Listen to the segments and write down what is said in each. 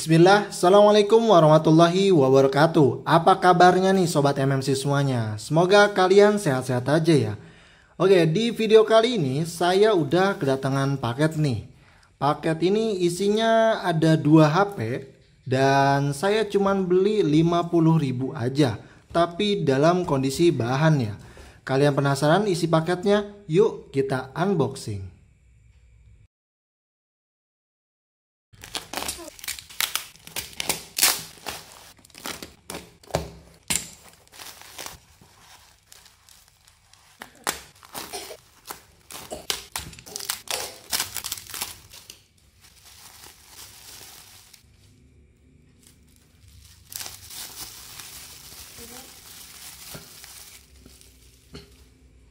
Bismillah, Assalamualaikum warahmatullahi wabarakatuh. Apa kabarnya nih Sobat MMC semuanya? Semoga kalian sehat-sehat aja ya. Oke, di video kali ini saya udah kedatangan paket nih. Paket ini isinya ada 2 HP dan saya cuman beli 50.000 aja. Tapi dalam kondisi bahan ya. Kalian penasaran isi paketnya? Yuk kita unboxing.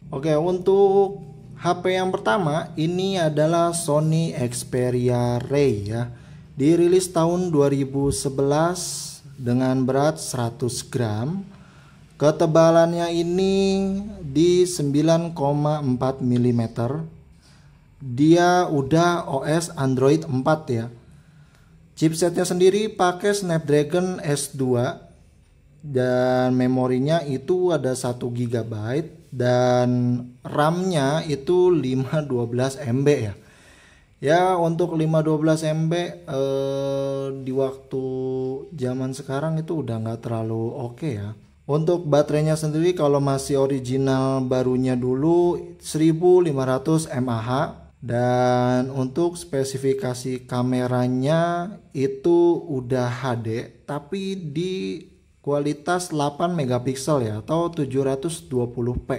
Oke, untuk HP yang pertama ini adalah Sony Xperia Ray ya. Dirilis tahun 2011 dengan berat 100 gram. Ketebalannya ini di 9,4 mm. Dia udah OS Android 4 ya. Chipsetnya sendiri pakai Snapdragon S2 dan memorinya itu ada 1 GB dan RAM-nya itu 512 MB ya. Ya untuk 512 MB di waktu zaman sekarang itu udah nggak terlalu oke ya. Untuk baterainya sendiri kalau masih original barunya dulu 1500 mAh. Dan untuk spesifikasi kameranya itu udah HD tapi di kualitas 8 megapiksel ya atau 720p.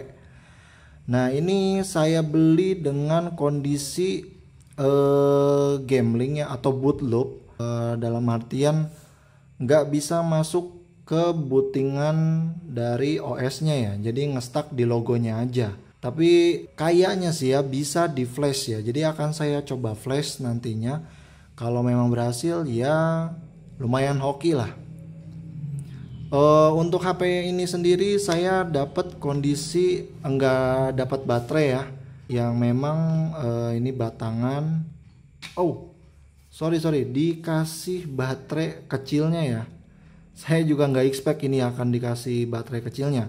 Nah ini saya beli dengan kondisi gambling ya atau boot loop, dalam artian nggak bisa masuk ke bootingan dari OS-nya ya, jadi ngestak di logonya aja. Tapi kayaknya sih ya bisa di flash ya, jadi akan saya coba flash nantinya. Kalau memang berhasil ya lumayan hoki lah. Untuk HP ini sendiri saya dapat kondisi enggak dapat baterai ya, yang memang ini batangan. Oh, sorry dikasih baterai kecilnya ya. Saya juga nggak expect ini akan dikasih baterai kecilnya.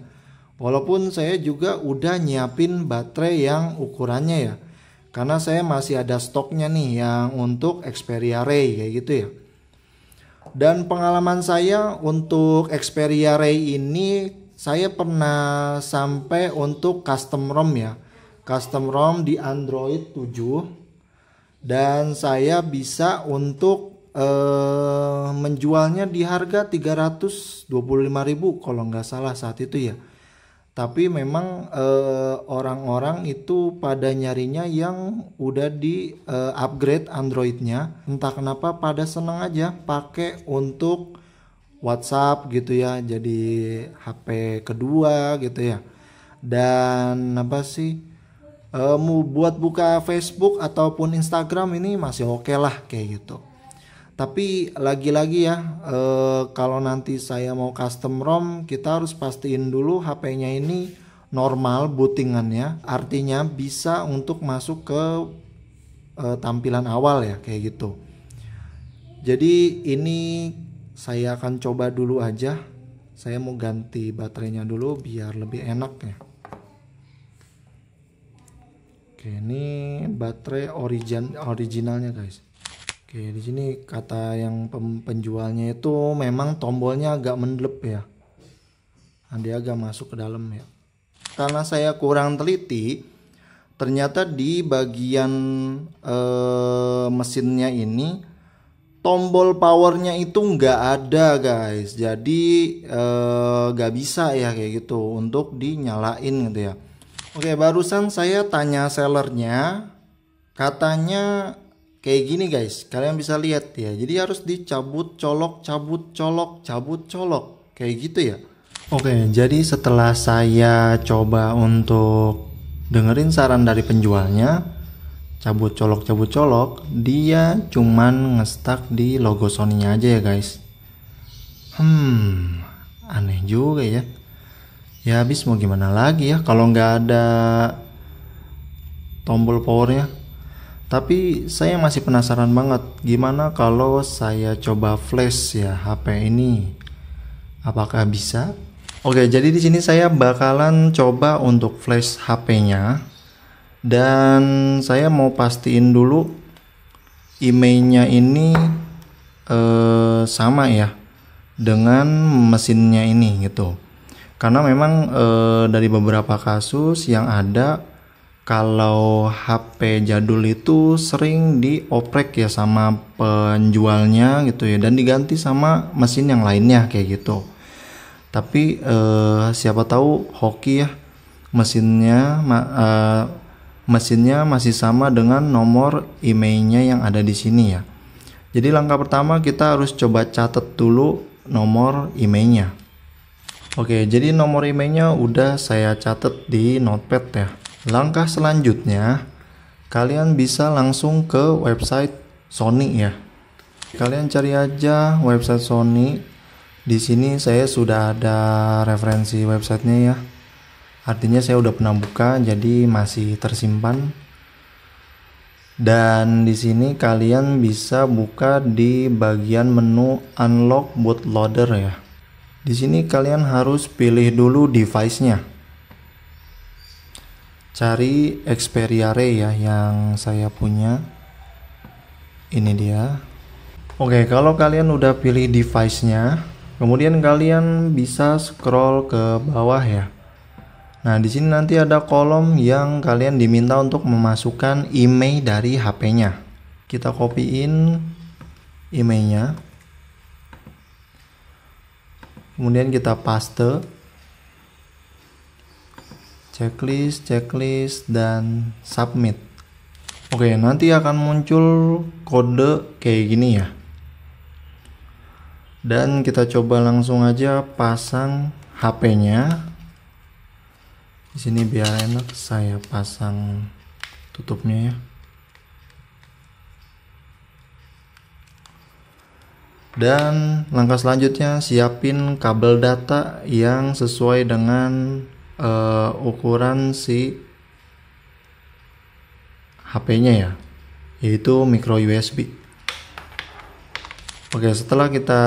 Walaupun saya juga udah nyiapin baterai yang ukurannya ya, karena saya masih ada stoknya nih yang untuk Xperia Ray kayak gitu ya. Dan pengalaman saya untuk Xperia Ray ini, saya pernah sampai untuk custom ROM ya. Custom ROM di Android 7. Dan saya bisa untuk menjualnya di harga 325.000 kalau nggak salah saat itu ya. Tapi memang orang-orang itu pada nyarinya yang udah di upgrade Androidnya. Entah kenapa pada seneng aja pakai untuk WhatsApp gitu ya, jadi HP kedua gitu ya. Dan apa sih, mau buat buka Facebook ataupun Instagram ini masih oke lah kayak gitu. Tapi lagi-lagi ya, kalau nanti saya mau custom ROM, kita harus pastiin dulu HP-nya ini normal bootingannya, artinya bisa untuk masuk ke tampilan awal ya kayak gitu. Jadi ini saya akan coba dulu aja. Saya mau ganti baterainya dulu biar lebih enak ya. Oke, ini baterai originalnya guys. Oke, di sini kata yang penjualnya itu memang tombolnya agak mendelep ya. Nah, dia agak masuk ke dalam ya. Karena saya kurang teliti, ternyata di bagian mesinnya ini tombol powernya itu nggak ada guys. Jadi nggak bisa ya kayak gitu untuk dinyalain gitu ya. Oke, barusan saya tanya sellernya, katanya kayak gini guys, kalian bisa lihat ya. Jadi harus dicabut colok, cabut colok kayak gitu ya. Oke, jadi setelah saya coba untuk dengerin saran dari penjualnya, cabut colok, dia cuman ngestak di logo Sony-nya aja ya guys. Aneh juga ya. Ya habis mau gimana lagi ya kalau nggak ada tombol powernya. Tapi saya masih penasaran banget, gimana kalau saya coba flash ya HP ini? Apakah bisa? Oke, jadi di sini saya bakalan coba untuk flash HP-nya, dan saya mau pastiin dulu emailnya ini sama ya dengan mesinnya ini gitu. Karena memang dari beberapa kasus yang ada, kalau HP jadul itu sering dioprek ya sama penjualnya gitu ya, dan diganti sama mesin yang lainnya kayak gitu. Tapi siapa tahu hoki ya, mesinnya masih sama dengan nomor emailnya yang ada di sini ya. Jadi langkah pertama kita harus coba catat dulu nomor emailnya. Oke, jadi nomor emailnya udah saya catat di notepad ya. Langkah selanjutnya, kalian bisa langsung ke website Sony ya. Kalian cari aja website Sony. Di sini saya sudah ada referensi websitenya ya. Artinya saya udah pernah buka, jadi masih tersimpan. Dan di sini kalian bisa buka di bagian menu Unlock Bootloader ya. Di sini kalian harus pilih dulu device-nya. Cari Xperia Ray ya yang saya punya. Ini dia. Oke, kalau kalian udah pilih device-nya, kemudian kalian bisa scroll ke bawah ya. Nah, di sini nanti ada kolom yang kalian diminta untuk memasukkan email dari HP-nya. Kita copyin emailnya. Kemudian kita paste. Checklist dan submit. Oke, nanti akan muncul kode kayak gini ya. Dan kita coba langsung aja pasang HP-nya. Di sini biar enak saya pasang tutupnya ya. Dan langkah selanjutnya siapin kabel data yang sesuai dengan ukuran si HP-nya ya, yaitu micro USB. Oke, setelah kita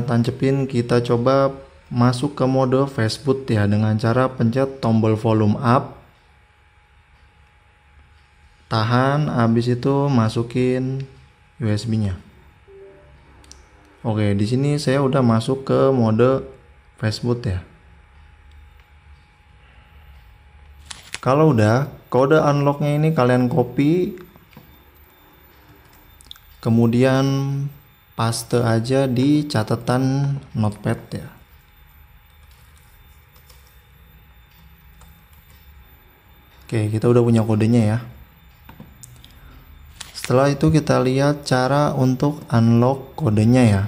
tancepin, kita coba masuk ke mode fastboot ya dengan cara pencet tombol volume up, tahan, habis itu masukin USB-nya. Oke, di sini saya udah masuk ke mode fastboot ya. Kalau udah, kode unlocknya ini kalian copy, kemudian paste aja di catatan notepad ya. Oke, kita udah punya kodenya ya. Setelah itu kita lihat cara untuk unlock kodenya ya.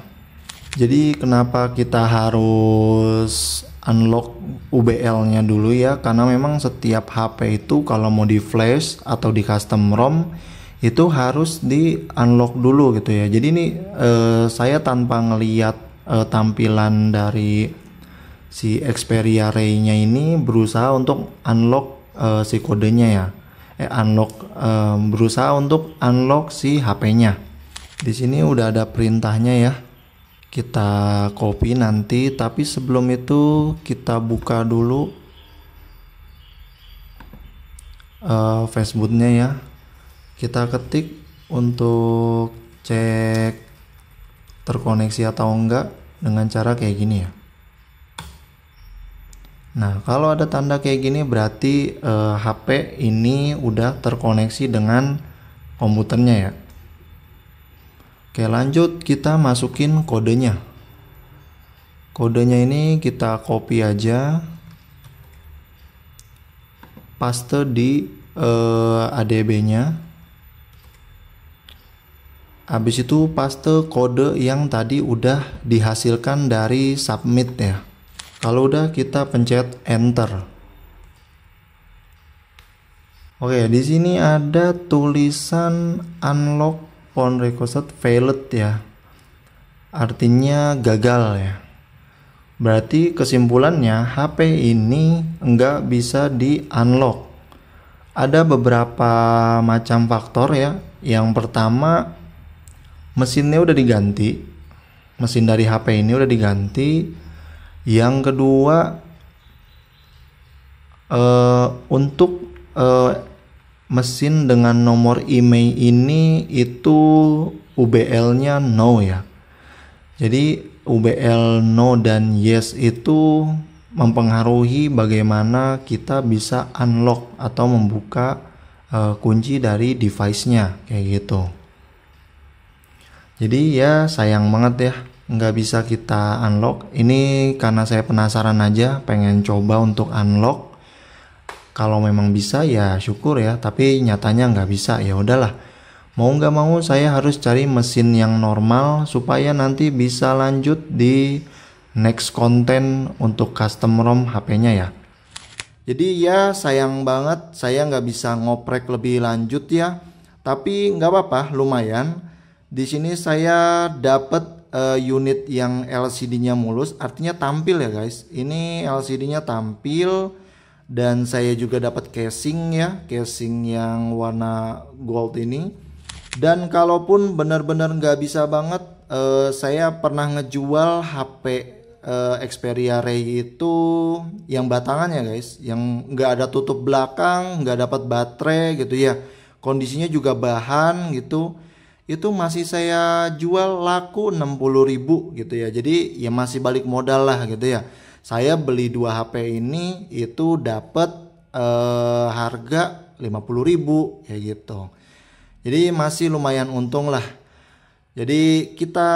Jadi kenapa kita harus unlock UBL-nya dulu ya? Karena memang setiap HP itu kalau mau di flash atau di custom ROM itu harus di unlock dulu gitu ya. Jadi ini saya tanpa ngeliat tampilan dari si Xperia Ray-nya ini berusaha untuk unlock si kodenya ya. Berusaha untuk unlock si HP-nya. Di sini udah ada perintahnya ya. Kita copy nanti, tapi sebelum itu kita buka dulu fastbootnya ya. Kita ketik untuk cek terkoneksi atau enggak dengan cara kayak gini ya. Nah, kalau ada tanda kayak gini berarti HP ini udah terkoneksi dengan komputernya ya. Oke, lanjut kita masukin kodenya. Kodenya ini kita copy aja, paste di ADB-nya. Habis itu paste kode yang tadi udah dihasilkan dari submit ya. Kalau udah kita pencet enter. Oke, di sini ada tulisan unlock phone requested failed ya. Artinya gagal ya. Berarti kesimpulannya HP ini nggak bisa di unlock. Ada beberapa macam faktor ya. Yang pertama, mesinnya udah diganti. Mesin dari HP ini udah diganti. Yang kedua, untuk mesin dengan nomor IMEI ini itu UBL-nya no ya. Jadi UBL no dan yes itu mempengaruhi bagaimana kita bisa unlock atau membuka kunci dari device-nya kayak gitu. Jadi ya sayang banget ya nggak bisa kita unlock. Ini karena saya penasaran aja, pengen coba untuk unlock. Kalau memang bisa ya syukur ya, tapi nyatanya nggak bisa. Ya udahlah, mau nggak mau saya harus cari mesin yang normal supaya nanti bisa lanjut di next konten untuk custom ROM HP-nya ya. Jadi ya sayang banget saya nggak bisa ngoprek lebih lanjut ya. Tapi nggak apa-apa, lumayan. Di sini saya dapat unit yang LCD-nya mulus, artinya tampil ya guys. Ini LCD-nya tampil. Dan saya juga dapat casing ya, casing yang warna gold ini. Dan kalaupun benar-benar nggak bisa banget, saya pernah ngejual HP Xperia Ray itu yang batangannya guys, yang nggak ada tutup belakang, nggak dapat baterai gitu ya. Kondisinya juga bahan gitu. Itu masih saya jual laku 60.000 gitu ya. Jadi ya masih balik modal lah gitu ya. Saya beli 2 HP ini itu dapat harga 50.000 kayak gitu. Jadi masih lumayan untung lah. Jadi kita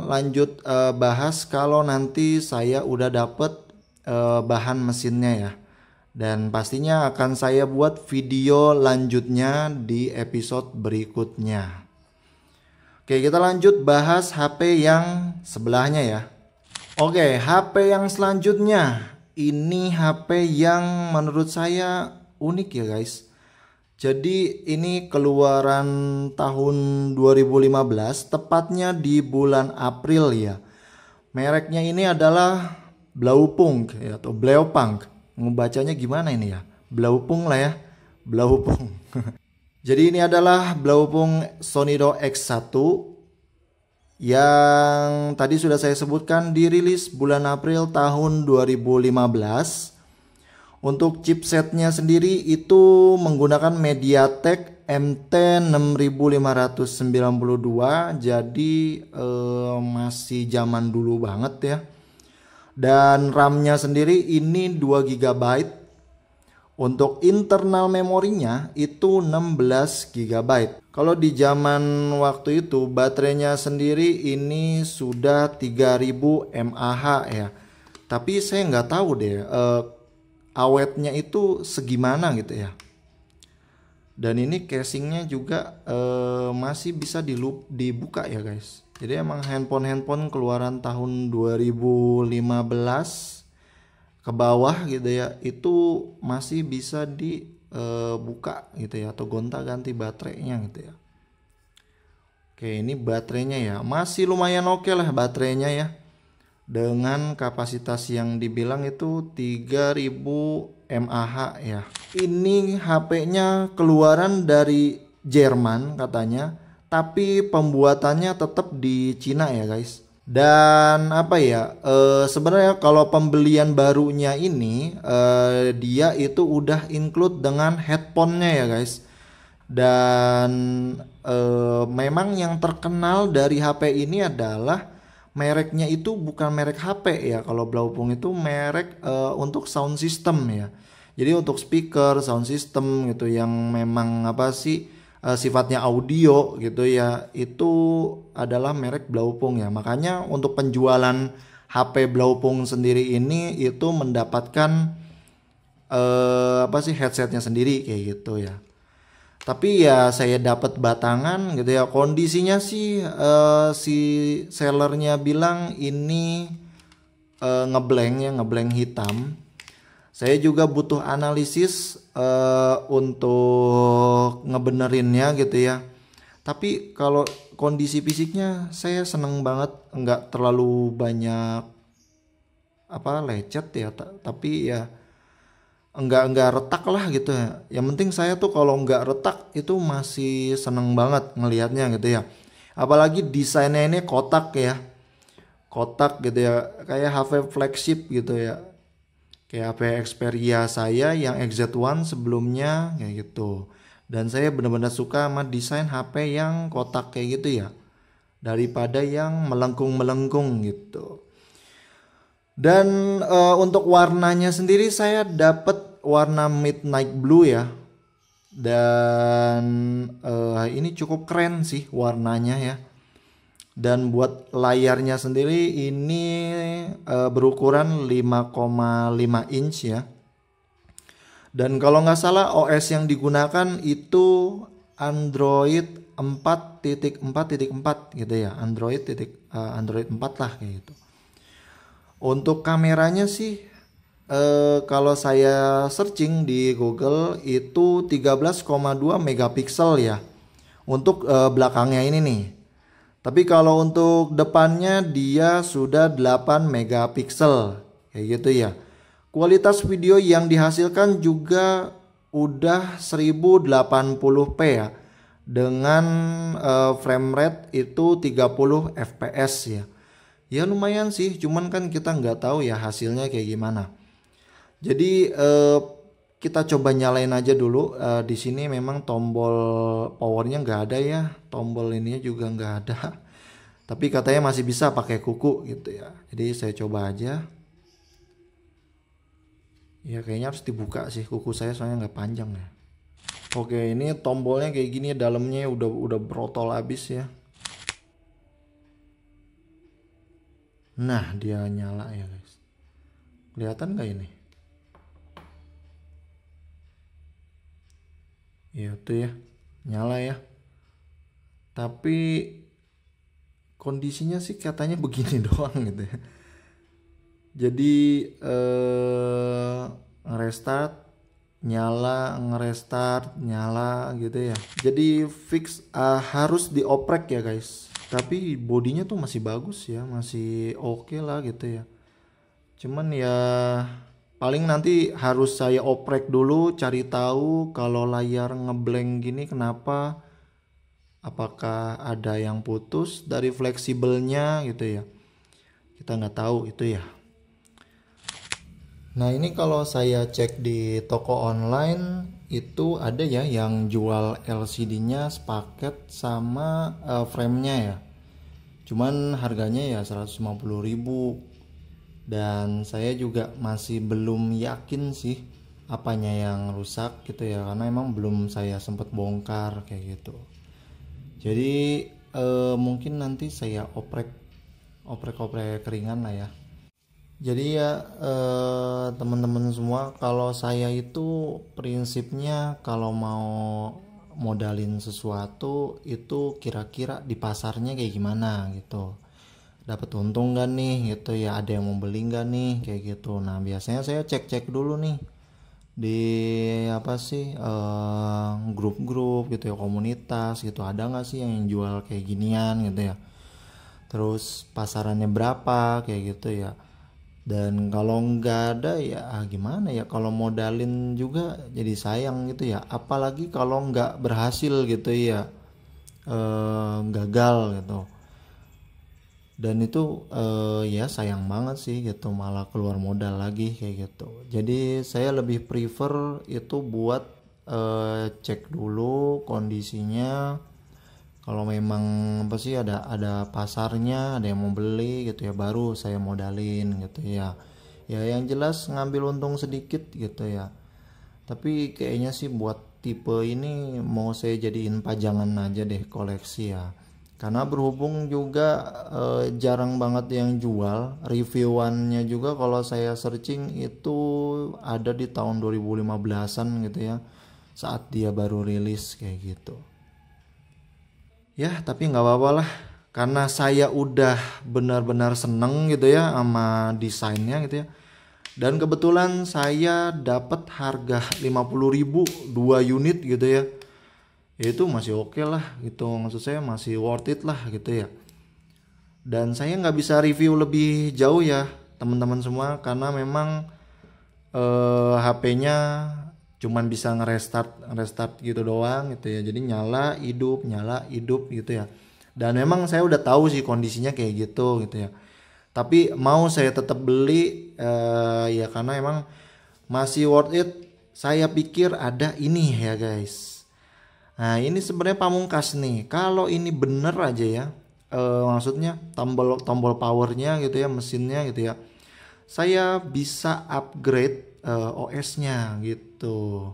lanjut bahas kalau nanti saya udah dapat bahan mesinnya ya. Dan pastinya akan saya buat video lanjutnya di episode berikutnya. Oke, kita lanjut bahas HP yang sebelahnya ya. Oke, HP yang selanjutnya. Ini HP yang menurut saya unik ya guys. Jadi ini keluaran tahun 2015, tepatnya di bulan April ya. Mereknya ini adalah Blaupunk ya, atau Blaupunk. Ngebacanya gimana ini ya? Blaupunk lah ya. Blaupunk. Jadi ini adalah Blaupunk Sonido X1 yang tadi sudah saya sebutkan, dirilis bulan April tahun 2015. Untuk chipsetnya sendiri itu menggunakan MediaTek MT 6592, jadi masih zaman dulu banget ya. Dan RAM-nya sendiri ini 2 GB. Untuk internal memorinya itu 16 GB. Kalau di zaman waktu itu baterainya sendiri ini sudah 3000 mAh ya. Tapi saya nggak tahu deh awetnya itu segimana gitu ya. Dan ini casingnya juga masih bisa dibuka ya guys. Jadi emang handphone keluaran tahun 2015 ke bawah gitu ya, itu masih bisa dibuka gitu ya, atau gonta-ganti baterainya gitu ya. Oke, ini baterainya ya masih lumayan oke lah baterainya ya, dengan kapasitas yang dibilang itu 3000 mAh ya. Ini HP-nya keluaran dari Jerman katanya, tapi pembuatannya tetap di Cina ya guys. Dan apa ya, sebenarnya kalau pembelian barunya ini dia itu udah include dengan headphone-nya ya guys. Dan memang yang terkenal dari HP ini adalah mereknya itu bukan merek HP ya. Kalau Blaupunk itu merek untuk sound system ya. Jadi untuk speaker, sound system gitu yang memang apa sih sifatnya audio gitu ya, itu adalah merek Blaupunk ya. Makanya untuk penjualan HP Blaupunk sendiri ini itu mendapatkan apa sih headsetnya sendiri kayak gitu ya. Tapi ya saya dapat batangan gitu ya, kondisinya sih si sellernya bilang ini ngeblank hitam. Saya juga butuh analisis untuk ngebenerinnya gitu ya. Tapi kalau kondisi fisiknya saya seneng banget, nggak terlalu banyak apa lecet ya. Tapi ya enggak retak lah gitu ya. Yang penting saya tuh kalau enggak retak itu masih seneng banget ngelihatnya gitu ya. Apalagi desainnya ini kotak ya, kotak gitu ya, kayak HP flagship gitu ya, kayak HP Xperia saya yang XZ1 sebelumnya kayak gitu. Dan saya benar-benar suka sama desain HP yang kotak kayak gitu ya, daripada yang melengkung-melengkung gitu. Dan untuk warnanya sendiri saya dapat warna midnight blue ya. Dan ini cukup keren sih warnanya ya. Dan buat layarnya sendiri ini berukuran 5,5 inch ya. Dan kalau nggak salah OS yang digunakan itu Android 4.4.4 gitu ya. Android 4 lah kayak gitu. Untuk kameranya sih kalau saya searching di Google itu 13,2 megapiksel ya. Untuk belakangnya ini nih. Tapi kalau untuk depannya dia sudah 8 megapiksel kayak gitu ya. Kualitas video yang dihasilkan juga udah 1080p ya. Dengan frame rate itu 30 fps ya. Ya lumayan sih, cuman kan kita nggak tahu ya hasilnya kayak gimana. Jadi kita coba nyalain aja dulu. Di sini memang tombol powernya nggak ada ya, tombol ininya juga nggak ada. Tapi katanya masih bisa pakai kuku gitu ya. Jadi saya coba aja. Ya kayaknya harus dibuka sih, kuku saya soalnya nggak panjang ya. Oke, ini tombolnya kayak gini, dalamnya udah brotol habis ya. Nah dia nyala ya guys. Kelihatan nggak ini? Ya tuh ya, nyala ya. Tapi kondisinya sih katanya begini doang gitu ya. Jadi ngerestart nyala, ngerestart nyala gitu ya. Jadi fix harus dioprek ya guys. Tapi bodinya tuh masih bagus ya, masih oke lah gitu ya. Cuman ya paling nanti harus saya oprek dulu, cari tahu kalau layar ngeblank gini kenapa, apakah ada yang putus dari fleksibelnya gitu ya, kita nggak tahu itu ya. Nah ini kalau saya cek di toko online itu ada ya yang jual LCD-nya sepaket sama frame-nya ya, cuman harganya ya 150.000. Dan saya juga masih belum yakin sih apanya yang rusak gitu ya, karena emang belum saya sempat bongkar kayak gitu. Jadi mungkin nanti saya oprek ringan lah ya. Jadi ya teman-teman semua, kalau saya itu prinsipnya kalau mau modalin sesuatu itu kira-kira di pasarnya kayak gimana gitu, dapat untung gak nih gitu ya, ada yang mau beli gak nih kayak gitu. Nah biasanya saya cek dulu nih di apa sih grup-grup gitu ya, komunitas gitu, ada nggak sih yang jual kayak ginian gitu ya, terus pasarannya berapa kayak gitu ya. Dan kalau nggak ada ya gimana ya, kalau modalin juga jadi sayang gitu ya, apalagi kalau nggak berhasil gitu ya, gagal gitu. Dan itu ya sayang banget sih gitu, malah keluar modal lagi kayak gitu. Jadi saya lebih prefer itu buat cek dulu kondisinya. Kalau memang apa sih ada pasarnya, ada yang mau beli gitu ya, baru saya modalin gitu ya. Ya yang jelas ngambil untung sedikit gitu ya. Tapi kayaknya sih buat tipe ini mau saya jadiin pajangan aja deh, koleksi ya. Karena berhubung juga jarang banget yang jual, reviewannya juga kalau saya searching itu ada di tahun 2015-an gitu ya, saat dia baru rilis kayak gitu. Ya tapi nggak apa-apa lah, karena saya udah benar-benar seneng gitu ya sama desainnya gitu ya. Dan kebetulan saya dapat harga 50.000 2 unit gitu ya. Ya itu masih oke lah gitu, maksud saya masih worth it lah gitu ya. Dan saya nggak bisa review lebih jauh ya teman-teman semua, karena memang HP-nya cuman bisa ngerestart gitu doang gitu ya. Jadi nyala hidup gitu ya. Dan memang saya udah tahu sih kondisinya kayak gitu ya. Tapi mau saya tetap beli ya karena emang masih worth it. Saya pikir ada ini ya guys. Nah ini sebenarnya pamungkas nih. Kalau ini bener aja ya, maksudnya tombol powernya gitu ya, mesinnya gitu ya, saya bisa upgrade OS-nya gitu.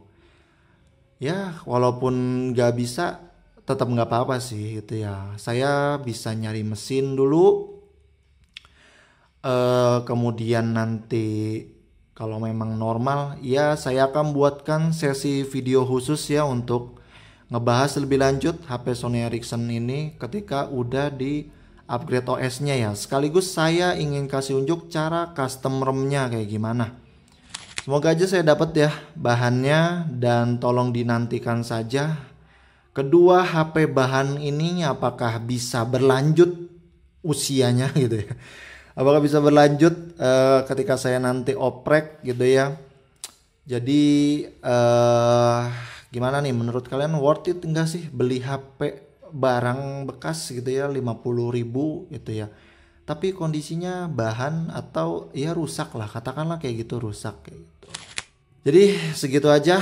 Ya walaupun nggak bisa, tetap nggak apa-apa sih gitu ya. Saya bisa nyari mesin dulu, kemudian nanti kalau memang normal ya saya akan buatkan sesi video khusus ya untuk ngebahas lebih lanjut HP Sony Ericsson ini ketika udah di upgrade OS-nya ya. Sekaligus saya ingin kasih unjuk cara custom ROM-nya kayak gimana. Semoga aja saya dapat ya bahannya, dan tolong dinantikan saja kedua HP bahan ini apakah bisa berlanjut usianya gitu ya. Apakah bisa berlanjut ketika saya nanti oprek gitu ya. Jadi gimana nih menurut kalian, worth it enggak sih beli HP barang bekas gitu ya 50.000 gitu ya. Tapi kondisinya bahan atau ya rusak lah, katakanlah kayak gitu, rusak kayak gitu. Jadi segitu aja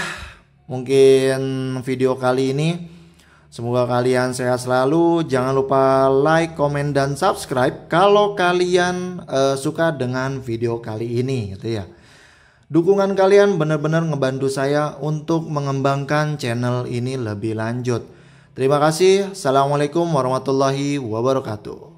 mungkin video kali ini. Semoga kalian sehat selalu. Jangan lupa like, komen, dan subscribe kalau kalian suka dengan video kali ini gitu ya. Dukungan kalian benar-benar ngebantu saya untuk mengembangkan channel ini lebih lanjut. Terima kasih. Assalamualaikum warahmatullahi wabarakatuh.